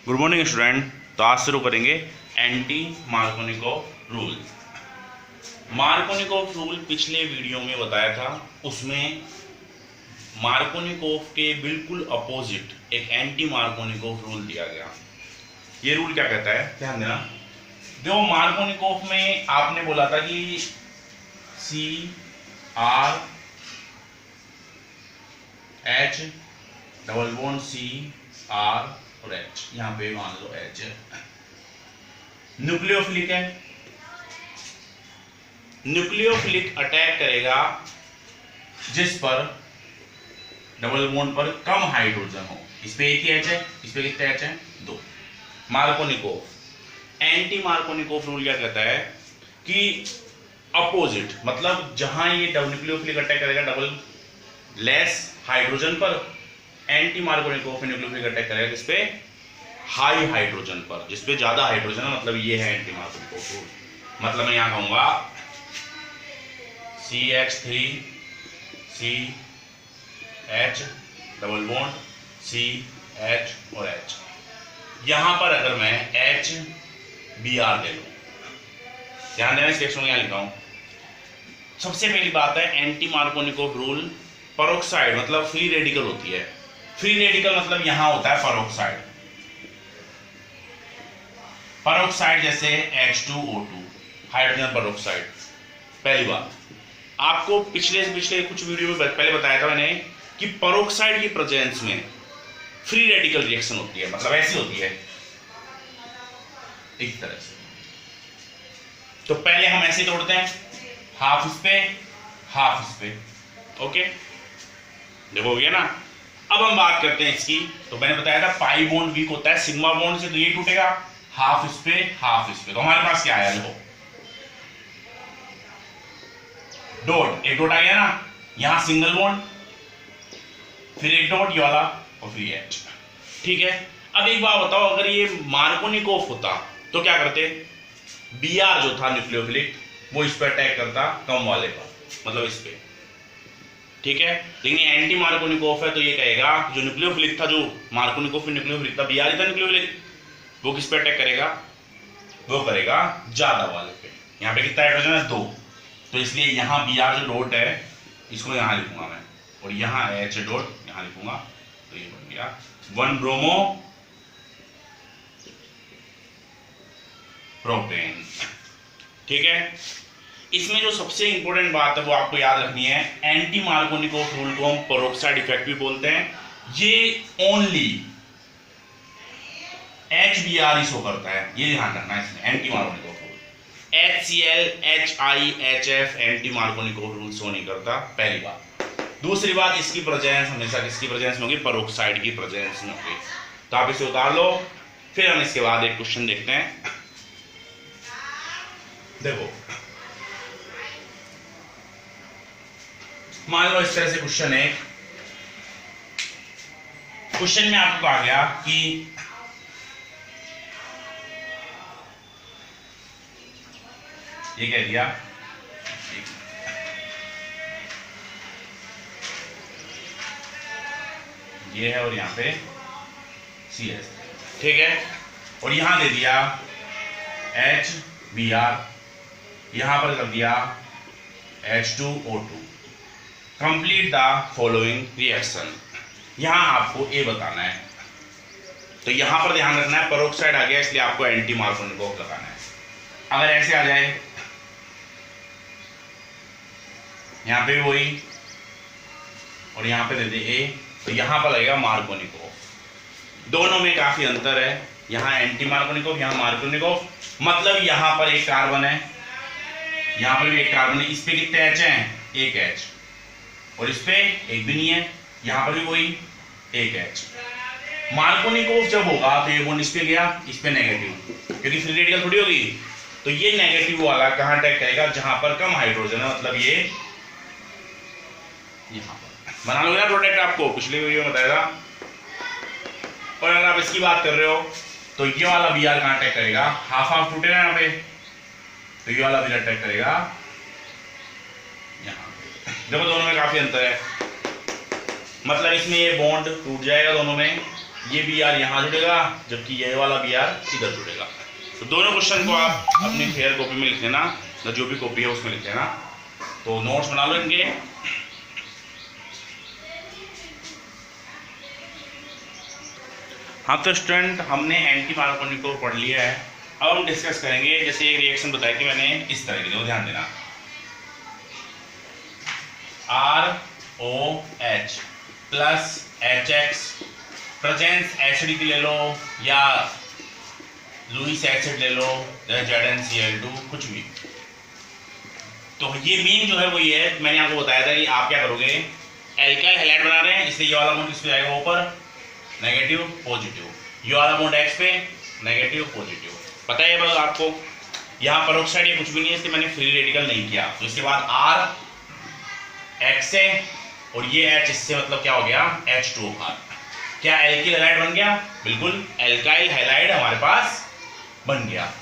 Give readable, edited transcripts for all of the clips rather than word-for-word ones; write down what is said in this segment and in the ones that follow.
Good morning student. तो आज शुरू करेंगे anti Markovnikov rule. Markovnikov rule पिछले वीडियो में बताया था, उसमें मार्कोनिकोव के बिल्कुल अपोजिट एक एंटी मार्कोनिकोव रूल दिया गया। ये रूल क्या कहता है, ध्यान देना। देखो, मार्कोनिकोव में आपने बोला था कि C R H double bond C R और एच, यहां पे मान लो एच है। न्यूक्लियोफिलिक है, न्यूक्लियोफिलिक अटैक करेगा जिस पर डबल बॉन्ड पर कम हाइड्रोजन हो। इस पे एक ही एच है, इस पे कितने एच है, दो। मार्कोनिकोव एंटी मार्कोनिकोव रूल क्या कहता है कि अपोजिट, मतलब जहां ये न्यूक्लियोफिलिक अटैक करेगा डबल लेस हाइड्रोजन पर, एंटी मार्कोनिकोव न्यूक्लियोफिलिक अटैक करेगा किस पे, हाई हाइड्रोजन पर, जिसपे ज्यादा हाइड्रोजन है। मतलब ये है एंटी मार्कोनिकोव रूल। मतलब मैं यहां कहूंगा CH3 C H double bond C H और H। यहां पर अगर मैं H Br ले लूं, ध्यान देना, इस टेक्स्ट में यहां लिखा हूं। सबसे पहली बात है, एंटी मार्कोनिकोव रूल पेरोक्साइड मतलब फ्री रेडिकल होती है। फ्री रेडिकल मतलब यहां होता है पेरोक्साइड। पेरोक्साइड जैसे H2O2 हाइड्रोजन पेरोक्साइड। पहली बात, आपको पिछले कुछ वीडियो में पहले बताया था मैंने कि पेरोक्साइड की प्रेजेंस में फ्री रेडिकल रिएक्शन होती है। मतलब ऐसी होती है इस तरह से। तो पहले हम ऐसे तोड़ते हैं, हाफ इस पे हाफ इस पे। ओके, देखो हो गया ना। अब हम बात करते हैं इसकी। तो मैंने बताया था पाई बॉन्ड वीक होता है सिग्मा बॉन्ड से, तो ये टूटेगा हाफ इस पे हाफ इस पे। तो हमारे पास क्या आया, देखो डॉट, एक डॉट आ गया ना, यहां सिंगल बॉन्ड, फिर एक डॉट ये वाला और फिर एच। ठीक है। अब एक बात बताओ, अगर ये मार्कोनिकोव होता तो क्या करते, Br जो था न्यूक्लियोफिलिक वो इस पर अटैक करता कम वाले पर, मतलब इस पे। ठीक है। लेकिन ये एंटी मार्कोनिकोव है तो ये कहेगा जो न्यूक्लियोफिलिक था, जो मार्कोनिकोव न्यूक्लियोफिलिक था, Br था न्यूक्लियोफिलिक, वो किस पे अटैक करेगा, वो करेगा ज्यादा वाले पे। यहाँ पे कितना हाइड्रोजन है, दो। तो इसलिए यहाँ Br जो डॉट है इसको यहाँ लिखूंगा मैं, और यहाँ H डॉट यहाँ लिखूंगा। तो ये बन गया 1 ब्रोमो प्रोपेन। ठीक है। इसमें जो सबसे इंपॉर्टेंट बात है वो आपको याद रखनी है, एंटी मार्कोनिकोव रूल को हम पेरोक्साइड इफेक्ट भी बोलते हैं। ये ओनली HBr शो करता है, ये ध्यान रखना है इसमें। Anti Markovnikov rule HCl HI HF anti Markovnikov rule show नहीं करता, पहली बात। दूसरी बात, इसकी प्रेजेंस हमेशा किसकी प्रेजेंस में होगी, पेरोक्साइड की प्रेजेंस में होगी। तो आप इसे उतार लो, फिर हम इसके बाद एक क्वेश्चन देखते हैं। देखो, मान लो इस तरह से क्वेश्चन है। क्वेश्चन में आपको कहा गया कि ये कह दिया ये है और यहां पे CS, ठीक है, और यहां दे दिया HBr, यहां पर कर दिया H2O2। Complete the following reaction. यहां आपको ए बताना है। तो यहां पर ध्यान रखना है, पेरोक्साइड आ गया इसलिए आपको एंटी मार्कोनिकोव लगाना है। अगर ऐसे आ जाए, यहां पे वही और यहां पे दे दे ए, तो यहां पर लगेगा मार्कोनिकोव। दोनों में काफी अंतर है, यहां एंटी मार्कोनिकोव यहां मार्कोनिकोव। मतलब यहां पर एक कार्बन है, यहां पर भी एक कार्बन है, इस पे कितने एच हैं, एक एच, और इस पे एक भी नहीं है, यहां पर भी वही एक एच। मार्कोनिकोव जब होगा तो ये बॉन्ड इस पे गया, इस पे नेगेटिव, क्योंकि फ्री रेडिकल थोड़ी होगी। तो ये नेगेटिव वाला कहां अटैक करेगा, जहां पर कम हाइड्रोजन है, मतलब ये यहां पर। बना लोगे ना प्रोडक्ट, आपको पिछले वीडियो में बताया था। और अगर आप इसकी बात कर रहे हो तो ये वाला Br कहां अटैक करेगा, हाफ हाफ टूटे ना यहाँ पे, तो ये वाला भी अटैक करेगा यहाँ पे। देखो दोनों में काफी अंतर है, मतलब इसमें ये बॉन्ड टूट जाएगा दोनों में, ये Br यहाँ जुड़ेगा, जबकि ये वाला Br इधर जुड़ेगा। तो दोनों क्वेश्चन को आप अपनी फेयर कॉपी में लिख लेना, जो भी कॉपी है उसमें लिख लेना। तो नोट्स बना लो इनके। हाँ तो स्टूडेंट, हमने एंटी मार्कोनी को पढ़ लिया है। अब हम डिस्कस करेंगे, जैसे एक रिएक्शन बताया कि मैंने इस तरह की, ध्यान देना, ROH plus HX, presence acid की ले लो या लुईस एसिड ले लो, ZnCl2, कुछ भी। तो ये मेन जो है वो ये है, मैंने आपको बताया था कि आप क्या करोगे, एल्काइल हैलाइड बना रहे हैं, इसलिए ये वाला बॉन्ड किस पे जाएगा, ऊपर, नेगेटिव पॉजिटिव, ये वाला बॉन्ड X पे, नेगेटिव पॉजिटिव। पता है बस आपको, यहाँ पेरोक्साइड ये कुछ भी नहीं है, इसलिए मैंने फ्री रेडिकल नहीं किया। तो इसके बाद R X से और ये H इससे, मतलब क्या हो गया, H2O। क्या एल्किल हैलाइड बन गया? बिल्कुल, एल्काइल हैलाइड हमारे पास बन गया।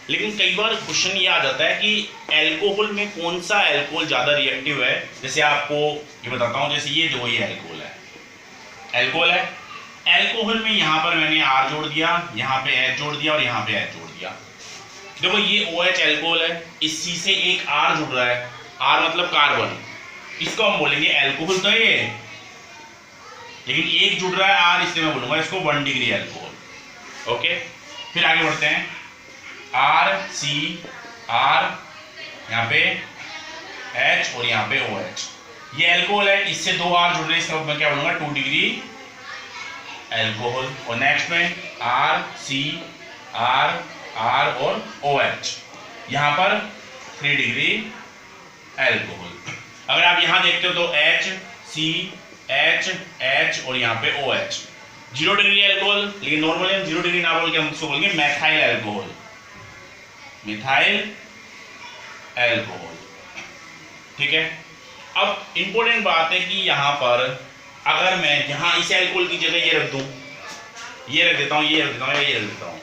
लेकिन कई बार क्वेश्चन ये आ जाता है कि एल्कोहल में कौन सा एल्कोहल ज्यादा रिएक्टिव है। जैसे आपको ये बताता हूँ, जैसे ये जो ये एल्कोहल है, एल्कोहल में यहाँ पर मैंने R जोड़ दिया, यहाँ पे H जोड़ दिया और यहाँ पे H जोड़ दिया। देखो ये OH एल्कोहल है, इसी से एक R जुड़ रहा है, R मतलब कार्बन, इसको हम बोलेंगे एल्कोहल तो ये, लेकिन एक जुड़ रहा है R, इसलिए मैं बोलूंगा इसको 1 डिग्री एल्कोहल। ओके, फिर आगे बढ़ते हैं, RCR, यहाँ पे H और यहाँ पे OH, ये एल्कोहल है, इससे 2 R जुड़ रहे हैं, इसका मैं क्या बोलूंगा, 2 डिग्री एल्कोहल। और नेक्स्ट में RCR, R और OH, यहाँ पर 3 डिग्री एल्कोहल। अगर आप यहाँ देखते हो तो HCH और यहाँ पे OH 0 डिग्री एल्कोहल, लेकिन नॉर्मली हम 0 डिग्री ना बोल के हम इसको बोलेंगे मैथाइल एल्कोहल, मिथाइल एल्कोहल। ठीक है, अब इंपॉर्टेंट बात है कि यहाँ पर अगर मैं यहाँ इस एल्कोहल की जगह ये रख दूं, ये रख देता हूँ, ये रख देता हूँ, ये रख देता हूँ,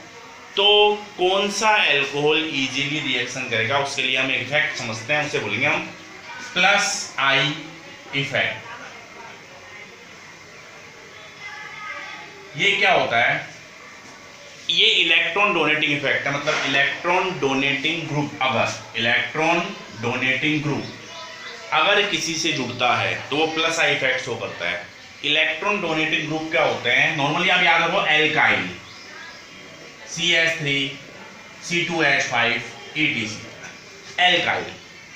तो कौन सा एल्कोहल इजीली रिएक्शन करेगा, उसके लिए हम एक इफेक्ट समझते हैं, उसे बोलेंगे हम प्लस आई इफेक्ट। ये क्या होता है, ये इलेक्ट्रॉन डोनेटिंग इफेक्ट है, मतलब इलेक्ट्रॉन डोनेटिंग ग्रुप, अगर इलेक्ट्रॉन डोनेटिंग ग्रुप अगर किसी से जुड़ता है तो वो प्लस आई इफेक्ट शो करता है। इलेक्ट्रॉन डोनेटिंग ग्रुप क्या होते हैं, नॉर्मली आप याद रखो, alkyl CH3 C2H5 ETC, alkyl,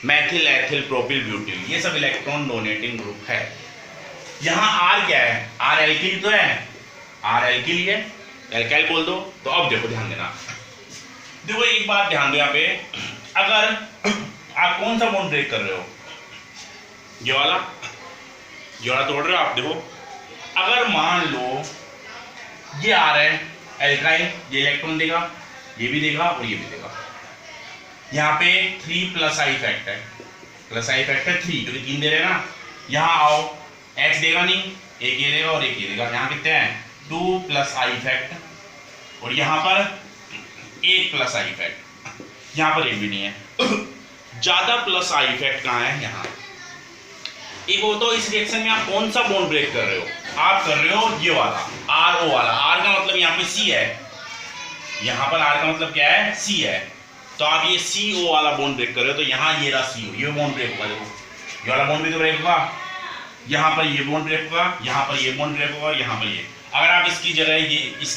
Maithil ethyl propyl butyl, ये सब इलेक्ट्रॉन डोनेटिंग ग्रुप है। यहाँ R क्या है, R एल्किल तो है, R एल्किल है, एल्काइल बोल दो। तो अब देखो, ध्यान देना, देखो एक बात ध्यान दो यहाँ पे, अगर आप कौन सा बॉन्ड ब्रेक कर रहे हो, ये वाला तोड़ रहे हो आप, देखो अगर मान लो ये आ रहा है एल्काइल, ये इलेक्ट्रॉन देगा, ये भी देगा और ये भी देगा, यहाँ पे 3 प्लस आई इफेक्ट है, प्लस आई इफेक्ट है 3, क्योंकि 3 दे रहे ना। यहाँ आओ, X देगा नहीं, एक ये देगा और एक ये देगा, यहाँ कितने हैं, 2 प्लस आई इफेक्ट, और यहाँ पर 1 प्लस आई इफेक्ट, यहाँ पर एक भी नहीं है। ज्यादा प्लस आई इफेक्ट कहाँ है, यहाँ। एक वो तो इस रिएक्शन में आप कौन सा बॉन्ड ब्रेक कर रहे हो, आप कर रहे हो ये वाला RO वाला, R का मतलब यहाँ पे C है, यहाँ पर R का मतलब क्या है, C है, तो आप ये CO वाला बॉन्ड ब्रेक कर रहे हो, तो यहाँ ये रहा CO, ये बॉन्ड ब्रेक होगा, देखो ये वाला बॉन्ड भी तो ब्रेक होगा, यहाँ पर ये बॉन्ड ब्रेक होगा, यहाँ पर ये बॉन्ड ब्रेक होगा, यहाँ पर ये, अगर आप इसकी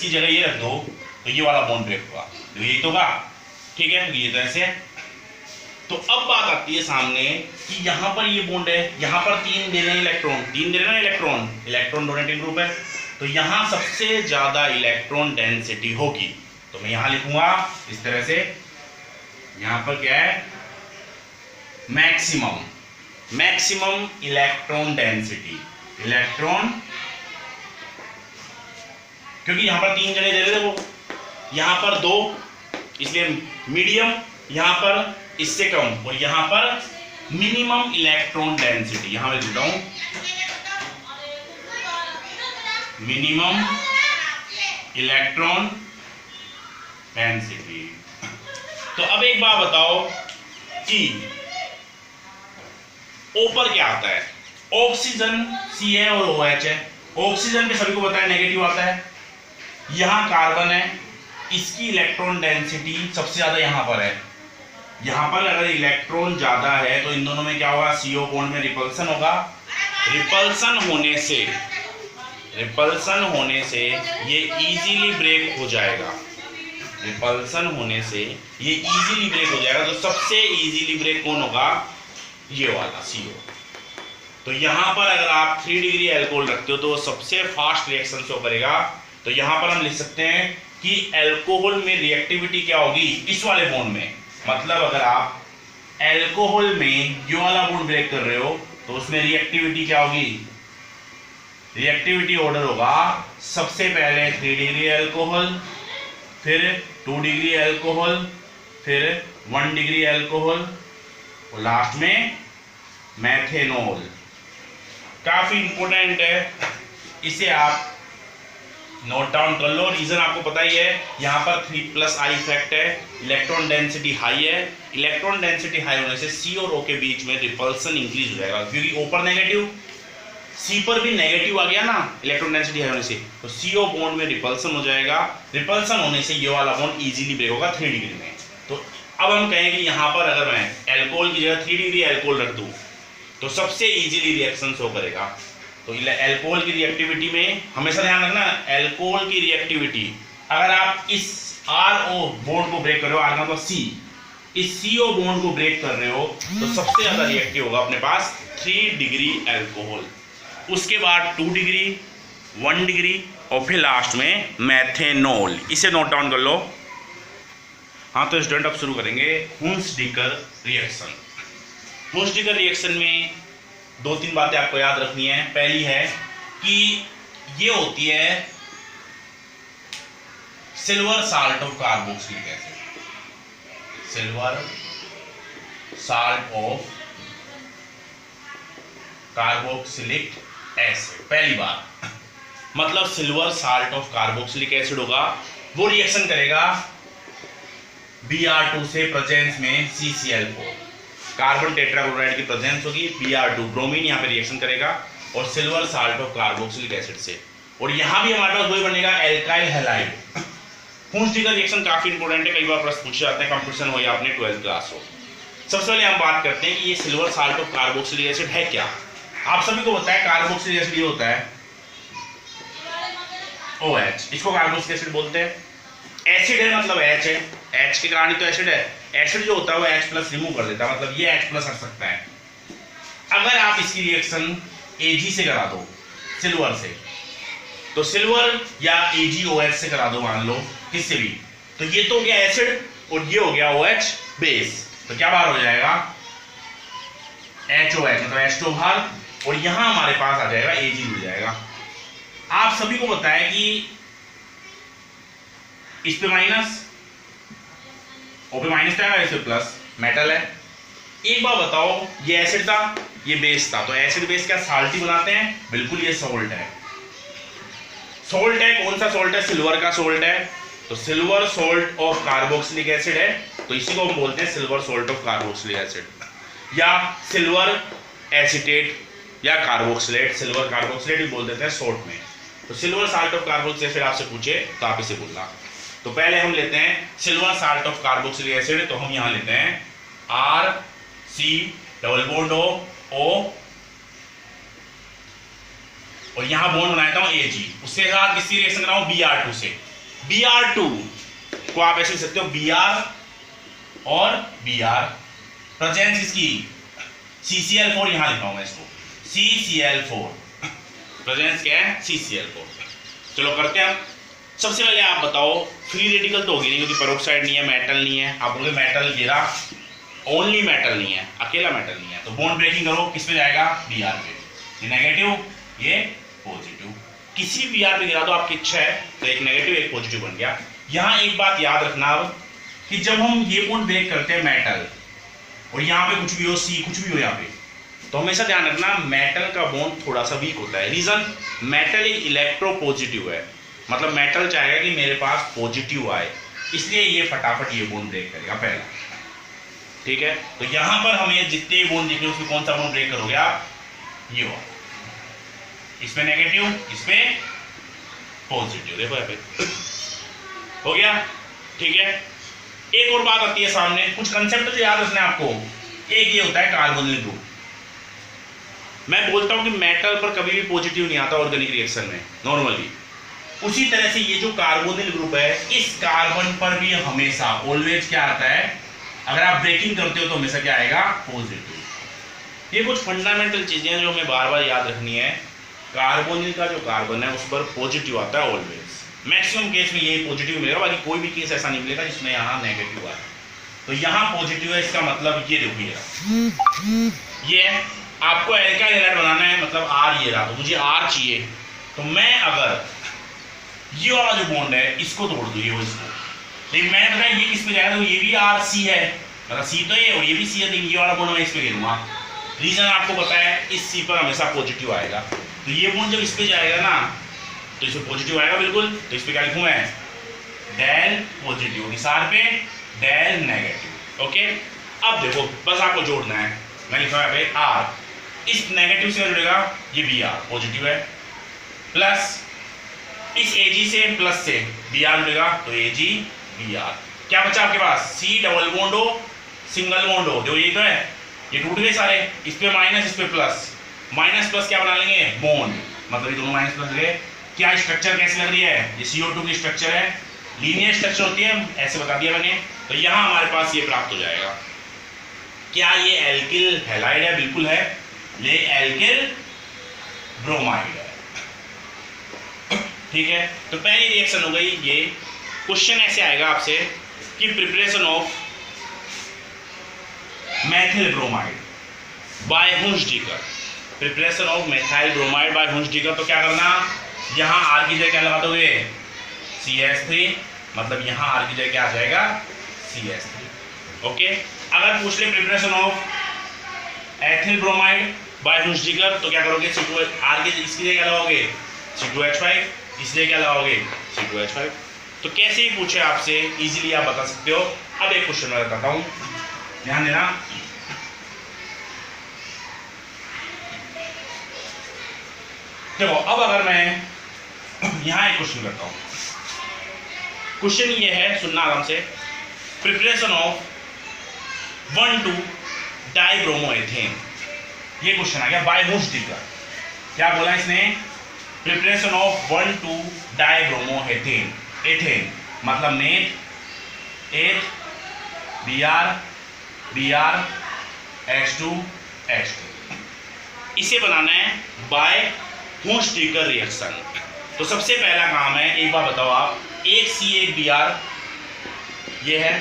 जगह ये रख दो तो ये वाला बॉन्ड ब्रेक होगा, तो यही तो होगा। ठीक है, ये तरह से। तो अब बात आती है सामने कि यहाँ पर ये बॉन्ड है, यहाँ पर 3 दे रहे हैं इलेक्ट्रॉन, 3 दे रहे हैं ना इलेक्ट्रॉन डोनेटिंग ग्रुप है, तो यहाँ सबसे ज्यादा इलेक्ट्रॉन डेंसिटी होगी, तो मैं यहाँ लिखूंगा इस तरह से, यहाँ पर क्या है, मैक्सिमम इलेक्ट्रॉन डेंसिटी, इलेक्ट्रॉन, क्योंकि यहाँ पर 3 जगह दे रहे थे वो, यहाँ पर 2, इसलिए मीडियम, यहाँ पर इससे कम, और यहाँ पर मिनिमम इलेक्ट्रॉन डेंसिटी, यहाँ मैं लिखता हूं मिनिमम इलेक्ट्रॉन डेंसिटी। तो अब एक बात बताओ कि ऊपर क्या आता है, ऑक्सीजन C है और OH है, ऑक्सीजन पे सभी को पता है नेगेटिव आता है, यहाँ कार्बन है, इसकी इलेक्ट्रॉन डेंसिटी सबसे ज्यादा यहाँ पर है। यहाँ पर अगर इलेक्ट्रॉन ज्यादा है तो इन दोनों में क्या होगा, CO बॉन्ड में रिपल्सन होगा। रिपल्सन होने से ये इजीली ब्रेक हो जाएगा। रिपल्सन होने से ये इजीली ब्रेक हो जाएगा। तो सबसे इजीली ब्रेक कौन होगा, ये वाला CO। तो यहाँ पर अगर आप 3 डिग्री एल्कोहल रखते हो तो सबसे फास्ट रिएक्शन शो करेगा। तो यहाँ पर हम लिख सकते हैं कि एल्कोहल में रिएक्टिविटी क्या होगी, इस वाले बॉन्ड में। मतलब अगर आप एल्कोहल में ये वाला बॉन्ड ब्रेक कर रहे हो तो उसमें रिएक्टिविटी क्या होगी, रिएक्टिविटी ऑर्डर होगा सबसे पहले 3 डिग्री एल्कोहल, फिर 2 डिग्री एल्कोहल, फिर 1 डिग्री एल्कोहल और लास्ट में मेथेनॉल। काफी इंपॉर्टेंट है, इसे आप नोट डाउन कर लो। रीजन आपको पता ही है, यहाँ पर 3+I इफेक्ट है, इलेक्ट्रॉन डेंसिटी हाई है। इलेक्ट्रॉन डेंसिटी हाई होने से C और O के बीच में रिपल्सन इंक्रीज हो जाएगा, क्योंकि O पर नेगेटिव, C पर भी नेगेटिव आ गया ना इलेक्ट्रॉन डेंसिटी हाई होने से, तो CO बॉन्ड में रिपल्सन हो जाएगा। रिपल्सन होने से ये वाला बॉन्ड इजीली ब्रेक होगा 3 डिग्री में। तो अब हम कहें कि यहाँ पर अगर मैं एल्कोहल की जगह 3 डिग्री एल्कोहल रख दूँ तो सबसे इजीली रिएक्शन शो करेगा। तो एल्कोहल की रिएक्टिविटी में हमेशा ध्यान रखना, एल्कोहल की रिएक्टिविटी अगर आप इस RO बॉन्ड को ब्रेक कर रहे हो, R का मतलब C, इस CO बॉन्ड को ब्रेक कर रहे हो तो सबसे ज्यादा रिएक्टिव होगा अपने पास 3 डिग्री एल्कोहल, उसके बाद 2 डिग्री, 1 डिग्री और फिर लास्ट में मेथेनॉल। इसे नोट डाउन कर लो। हाँ तो स्टूडेंट अब शुरू करेंगे हुंस-डिकर रिएक्शन। हुंस-डिकर रिएक्शन में 2-3 बातें आपको याद रखनी है। पहली है कि ये होती है silver salt of carboxylic acid, silver salt of carboxylic acid. पहली बात मतलब silver salt of carboxylic acid होगा, वो रिएक्शन करेगा Br2 से प्रेजेंस में CCl4, कार्बन टेट्राक्लोराइड की प्रेजेंस होगी, Br2 ब्रोमीन यहाँ पे रिएक्शन करेगा और silver salt of carboxylic acid से, और यहाँ भी हमारे पास वही बनेगा एल्काइल हैलाइड। हुंस-डिकर रिएक्शन काफी इंपॉर्टेंट है, कई बार प्रश्न पूछे जाते हैं, कंपटीशन हो या आपने 12th क्लास हो। सबसे पहले हम बात करते हैं कि ये silver salt of carboxylic acid है क्या। आप सभी को पता है कार्बोक्सिलिक एसिड ये होता है OH, इसको कार्बोक्सिलिक एसिड बोलते हैं। एसिड है मतलब H है, H के कारण तो एसिड है। एसिड जो होता है वो H+ रिमूव कर देता है, मतलब ये H+ हट सकता है। अगर आप इसकी रिएक्शन Ag से करा दो, सिल्वर से, तो सिल्वर या AgOH से करा दो, मान लो किससे भी, तो ये तो हो गया एसिड और ये हो गया OH बेस। तो क्या बाहर हो जाएगा, HOH मतलब H2 बाहर, और यहां हमारे पास आ जाएगा Ag जुड़ जाएगा। आप सभी को पता है कि इस पे माइनस, O पे माइनस क्या है, इस पे प्लस, मेटल है। एक बार बताओ, ये एसिड था ये बेस था, तो एसिड बेस क्या साल्टी बनाते हैं, बिल्कुल ये सॉल्ट है। सॉल्ट है, कौन सा सॉल्ट है, सिल्वर का सॉल्ट है, तो silver salt of carboxylic acid है, तो इसी को हम बोलते हैं silver salt of carboxylic acid या सिल्वर एसिटेट या कार्बोक्सिलेट, सिल्वर कार्बोक्सिलेट भी बोल देते हैं शॉर्ट में। तो silver salt of carboxylic acid आपसे पूछे तो आप इसे बोलना। तो पहले हम लेते हैं silver salt of carboxylic acid, तो हम यहां लेते हैं RC डबल बॉन्ड O और यहां बॉन्ड बनाता हूं Ag, उसके साथ किसकी रिएक्शन कर रहा हूं, Br2 से। Br2 को आप ऐसे लिख सकते हो Br और Br, प्रेजेंस इसकी CCl4, यहां लिखा हूं मैं इसको CCl4, प्रेजेंस क्या है CCl4। चलो करते हैं। सबसे पहले आप बताओ, फ्री रेडिकल तो होगी नहीं क्योंकि पेरोक्साइड नहीं है, मेटल नहीं है। आप बोलोगे मेटल गिरा, ओनली मेटल नहीं है, अकेला मेटल नहीं है, तो बॉन्ड ब्रेकिंग करो, किस पे जाएगा, Br पे। ये नेगेटिव ये पॉजिटिव, किसी Br पे गिरा दो, आपकी इच्छा है, तो एक नेगेटिव एक पॉजिटिव बन गया। यहाँ एक बात याद रखना अब कि जब हम ये बॉन्ड ब्रेक करते हैं मेटल, और यहाँ पे कुछ भी हो, C कुछ भी हो यहाँ पे, तो हमेशा ध्यान रखना मेटल का बॉन्ड थोड़ा सा वीक होता है। रीजन, मेटल एक इलेक्ट्रो पॉजिटिव है, मतलब मेटल चाहेगा कि मेरे पास पॉजिटिव आए, इसलिए ये फटाफट ये बॉन्ड ब्रेक करेगा पहला। ठीक है, तो यहां पर हमें जितने बॉन्ड दिखे उसमें कौन सा बॉन्ड ब्रेक करोगे आप, ये हो, इसमें नेगेटिव, इसमें पॉजिटिव। देखो यहाँ पे हो गया, ठीक है। एक और बात आती है सामने, कुछ कंसेप्ट जो याद रखना है आपको। एक ये होता है कार्बोनिल ग्रुप। मैं बोलता हूं कि मेटल पर कभी भी पॉजिटिव नहीं आता ऑर्गेनिक रिएक्शन में नॉर्मली। उसी तरह से ये जो कार्बोनिल ग्रुप है, इस कार्बन पर भी हमेशा ऑलवेज क्या आता है, अगर आप ब्रेकिंग करते हो तो हमेशा क्या आएगा, पॉजिटिव। ये कुछ फंडामेंटल चीजें हैं जो हमें बार बार याद रखनी है। कार्बोनिल का जो कार्बन है उस पर पॉजिटिव आता है ऑलवेज। मैक्सिमम केस में यही पॉजिटिव मिलेगा, बाकी कोई भी केस ऐसा नहीं मिलेगा जिसमें यहाँ नेगेटिव आए। तो यहाँ पॉजिटिव है, इसका मतलब ये देखिए, ये आपको एल्काइल हैलाइड बनाना है, मतलब आर ये रहा, तो मुझे आर चाहिए। तो मैं अगर ये वाला जो बॉन्ड है इसको तोड़ दूँ, ये वो इसको, लेकिन मैंने बताया ये किस पे जाएगा, तो ये भी आर सी है, मतलब सी तो ये और ये भी सी है, लेकिन ये वाला बॉन्ड मैं इस पे घेरूंगा। रीजन आपको पता है, इस सी पर हमेशा पॉजिटिव आएगा। तो ये बॉन्ड जब इस पे जाएगा ना तो इसमें पॉजिटिव आएगा बिल्कुल। तो इस पे क्या लिखूं मैं, डेल पॉजिटिव, निशान पे डेल नेगेटिव। ओके, अब देखो बस आपको जोड़ना है। मैं लिखा है पे आर, इस नेगेटिव से जुड़ेगा ये बी आर पॉजिटिव है, प्लस इस एजी से प्लस से बी आर जुड़ेगा तो एजी बी आर। क्या बचा आपके पास, सी डबल बॉन्ड हो सिंगल बॉन्ड हो, जो ये तो है ये टूट गए सारे, इस पे माइनस इस पे प्लस, माइनस प्लस क्या बना लेंगे, बॉन्ड, मतलब ये दोनों माइनस प्लस गए। क्या स्ट्रक्चर कैसे लग रही है, ये CO2 की स्ट्रक्चर है, लीनियर स्ट्रक्चर होती है, ऐसे बता दिया मैंने। तो यहाँ हमारे पास ये प्राप्त हो जाएगा। क्या ये एल्किल हैलाइड है, बिल्कुल है, ये एल्किल ब्रोमाइड है, ठीक है। तो पहली रिएक्शन हो गई ये। क्वेश्चन ऐसे आएगा आपसे कि preparation of methyl bromide by Hunsdiecker, preparation of methyl bromide by Hunsdiecker. तो क्या करना, यहाँ आर की जगह क्या लगा दोगे, CH3, मतलब यहाँ आर की जगह क्या आ जाएगा, CH3। ओके, अगर पूछ ले preparation of ethyl bromide by Hunsdiecker तो क्या करोगे, C2 आर की इसकी जगह क्या लगाओगे, C2H5, इस जगह क्या लगाओगे, C2H5। तो कैसे ही पूछे आपसे इजीली आप बता सकते हो। अब एक क्वेश्चन मैं बताता हूँ, ध्यान देना। देखो अब अगर मैं यहाँ एक क्वेश्चन करता हूँ, क्वेश्चन ये है, सुनना आराम से। प्रिपरेशन ऑफ 1,2 डाइब्रोमोएथेन, ये क्वेश्चन आ गया बाय हुंसडीकर। क्या बोला इसने, प्रिपरेशन ऑफ 1,2 डाइब्रोमोएथेन, एथेन मतलब नेट एथ Br H2 H2, इसे बनाना है बाय हुंसडीकर रिएक्शन। तो सबसे पहला काम है, एक बार बताओ आप, एक C एक Br ये है,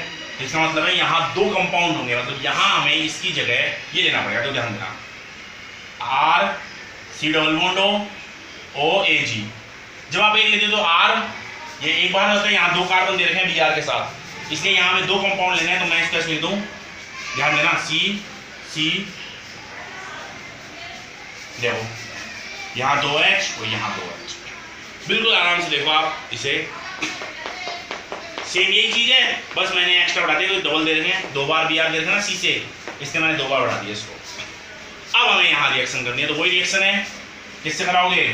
इसका मतलब है यहाँ दो कंपाउंड होंगे, मतलब यहाँ हमें इसकी जगह ये लेना पड़ेगा। तो ध्यान देना, R C double bond O AG। जब आप एक लेते हो तो R, ये एक बार होता है, यहाँ दो कार्बन दे रखे हैं Br के साथ, इसलिए यहाँ हमें दो कंपाउंड लेने हैं। तो मैं इसको ऐसे लिख दूँ, ध्यान देना, C देखो यहाँ 2H और यहाँ 2H, बिल्कुल आराम से देखो आप इसे, सेम यही चीज है, बस मैंने एक्स्ट्रा बढ़ा दिया, डबल दे रखे हैं, 2 बार Br दे रखे ना C से, इसलिए मैंने 2 बार बढ़ा दिया इसको। अब हमें यहाँ रिएक्शन करनी है, तो वही रिएक्शन है, किससे कराओगे,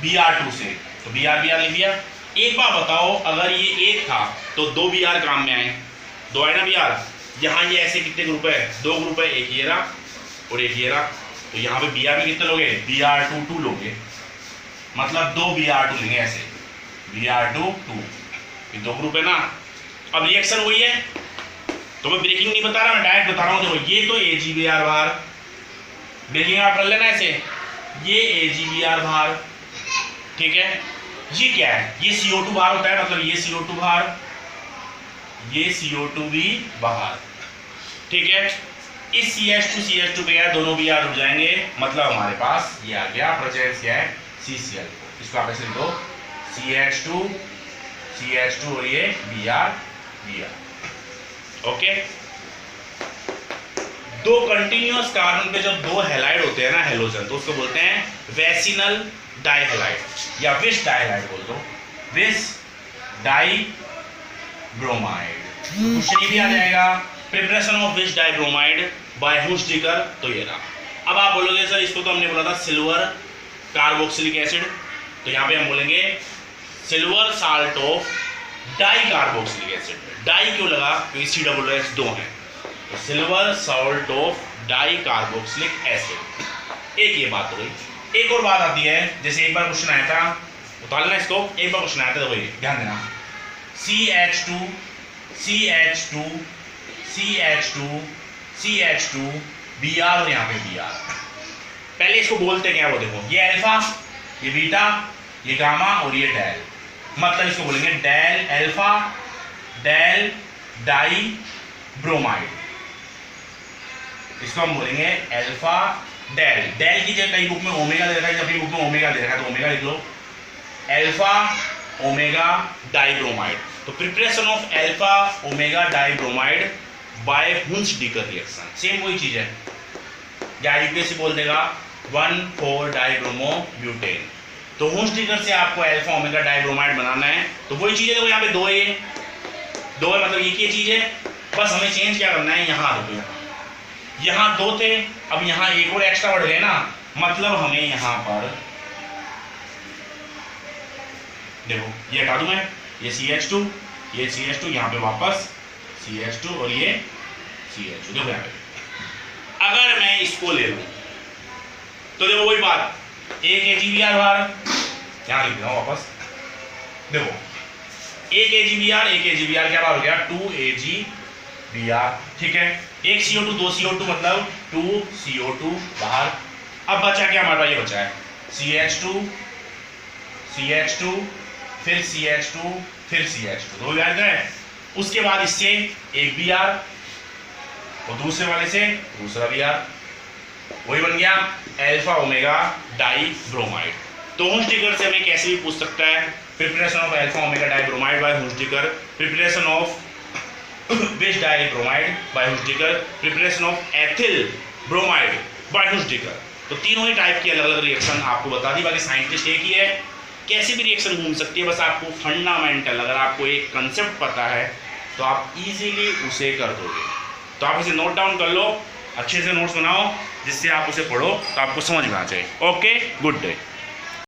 Br2 से। तो Br लिख दिया। एक बार बताओ, अगर ये एक था तो 2 Br काम में आए, 2 आए ना Br, यहाँ ये ऐसे कितने ग्रुप है, 2 ग्रुप है, एक ये रहा और एक ये रहा। तो यहाँ पे Br में कितने लोगे, Br2 लोगे, मतलब 2 Br2 लेंगे ऐसे, Br2 ये 2 ग्रुप है ना। अब रिएक्शन वही है, तो मैं ब्रेकिंग नहीं बता रहा, मैं डायरेक्ट बता रहा हूँ। देखो ये तो AgBr बाहर, ब्रेकिंग आप कर लेना ऐसे, ये AgBr बाहर, ठीक है। ये क्या है, ये CO2 बाहर होता है, मतलब ये CO2 बाहर, ये CO2 भी बाहर, ठीक है। इस CH2 पे क्या, दोनों Br जुड़ जाएंगे, मतलब हमारे पास ये आ गया प्रेजेंस क्या है, CCl। इसको आप ऐसे लिखो, CH2 और ये Br। ओके, दो कंटिन्यूअस कार्बन पे जब 2 हैलाइड होते हैं ना, हेलोजन, तो उसको बोलते हैं वेसिनल डाइहैलाइड या विश डाइहैलाइड बोल दो, विश डाइब्रोमाइड। क्वेश्चन ये भी आ जाएगा, preparation of vic dibromide by Hunsdiecker. तो ये रहा। अब आप बोलोगे सर इसको तो हमने बोला था सिल्वर कार्बोक्सिलिक एसिड, तो यहाँ पे हम बोलेंगे silver salt of di carboxylic acid. Di क्यों लगा? क्योंकि COOH2 है। तो silver salt of di carboxylic acid. एक ये बात हो गई। एक और बात आती है, जैसे एक बार क्वेश्चन आया था, उतार लेना इसको, एक बार क्वेश्चन आया था, तो वही ध्यान देना, CH2 CH2 CH2 CH2 Br और यहाँ पे Br। पहले इसको बोलते क्या, वो देखो, ये अल्फा, ये बीटा, ये गामा और ये डेल। मतलब इसको बोलेंगे डेल अल्फा डेल डाई ब्रोमाइड। इसको हम बोलेंगे अल्फा डेल। डेल की जगह कई बुक में ओमेगा दे रखा है, अपनी बुक में ओमेगा दे रखा है तो ओमेगा लिख लो। Alpha omega dibromide. तो preparation of alpha omega dibromide by Hunsdiecker reaction, same वही चीज है। या यूपीएससी बोल देगा 1,4-डाइब्रोमोब्यूटेन। तो हुंसडीकर से आपको अल्फा ओमेगा डाइब्रोमाइड बनाना है, तो वही चीज है। देखो यहाँ पे दो है, दो है मतलब एक ही चीज है, बस हमें चेंज क्या करना है, यहाँ देखो, यहाँ दो थे, अब यहाँ एक और एक्स्ट्रा बढ़ गए ना, मतलब हमें यहाँ पर देखो ये हटा दूं मैं, ये CH2, ये CH2, यहाँ पे वापस CH2 और ये CH2। देखो यहाँ पे अगर मैं इसको ले लूं तो देखो वही बात, एक AgBr बाहर, यहाँ लिख देना वापस, देखो एक AgBr क्या बाहर हो गया, 2AgBr, ठीक है। एक CO2 दो CO2 मतलब 2CO2 बाहर। अब बचा क्या हमारा, ये बचा है CH2 फिर CH2 फिर CH2, दो याद है। उसके बाद इससे एक Br और दूसरे वाले से दूसरा Br, वही बन गया अल्फा ओमेगा डाइब्रोमाइड। तो हुंसडीकर से हमें कैसे भी पूछ सकता है, preparation of alpha omega dibromide by Hunsdiecker, preparation of vic dibromide by Hunsdiecker, preparation of ethyl bromide by Hunsdiecker. तो तीनों ही टाइप की अलग अलग रिएक्शन आपको बता दी। बाकी साइंटिस्ट एक ही है, कैसी भी रिएक्शन घूम सकती है, बस आपको फंडामेंटल, अगर आपको एक कंसेप्ट पता है तो आप इजीली उसे कर दोगे। तो आप इसे नोट डाउन कर लो, अच्छे से नोट्स बनाओ, जिससे आप उसे पढ़ो तो आपको समझ में आ जाए। Okay, good day.